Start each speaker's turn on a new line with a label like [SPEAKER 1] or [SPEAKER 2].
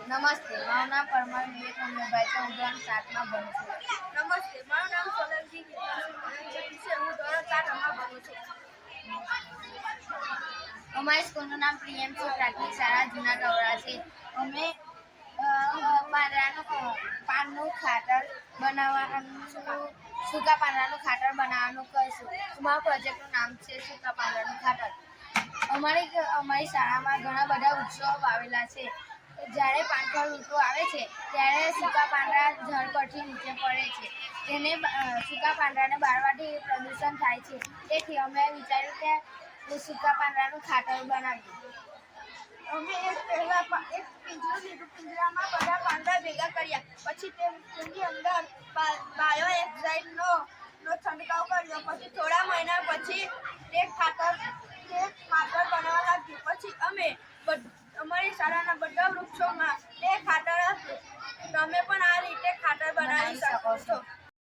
[SPEAKER 1] નમસ્તે, મારું નામ પરમાર વિવેક અમરભાઈ છે. હું ધોરણ 7માં ભણું છું.
[SPEAKER 2] નમસ્તે, મારું નામ સોલંકી છે. હું ધોરણ 7માં ભણું છું.
[SPEAKER 1] અમારી સ્કૂલનું નામ પ્રિયમસી પ્રાથમિક શાળા જૂના ગવડા છે. અમે પાનનું ખાતર બનાવવાનું સૂકા પાંદડાનું ખાતર બનાવવાનું કહીશું. અમારા પ્રોજેક્ટનું નામ છે સૂકા પાંદડાનું ખાતર. અમારી શાળામાં ઘણા બધા વૃક્ષો વાવેલા છે. જ્યારે પાનખર ઋતુ આવે છે ત્યારે સૂકા પાંદડા ઝાડ પરથી નીચે પડે છે. તેને સૂકા પાંદડાને બાળવાથી પ્રદૂષણ થાય છે. તેથી અમે વિચાર્યું કે સૂકા પાંદડાનું ખાતર બનાવીએ.
[SPEAKER 2] અમે પહેલા એક પિંજરું લીધું. પિંજરામાં બધા પાંદડા ભેગા કર્યા. પછી તેની અંદર બાયોએક્સાઇડનો છંટકાવ કર્યો. પછી થોડા મહિના પછી તે ખાતર બનવા લાગ્યું. પછી અમે અમારી શાળાના બધા વૃક્ષોમાં તે ખાતર આપ્યું. તમે પણ આ રીતે ખાતર બનાવી શકો છો.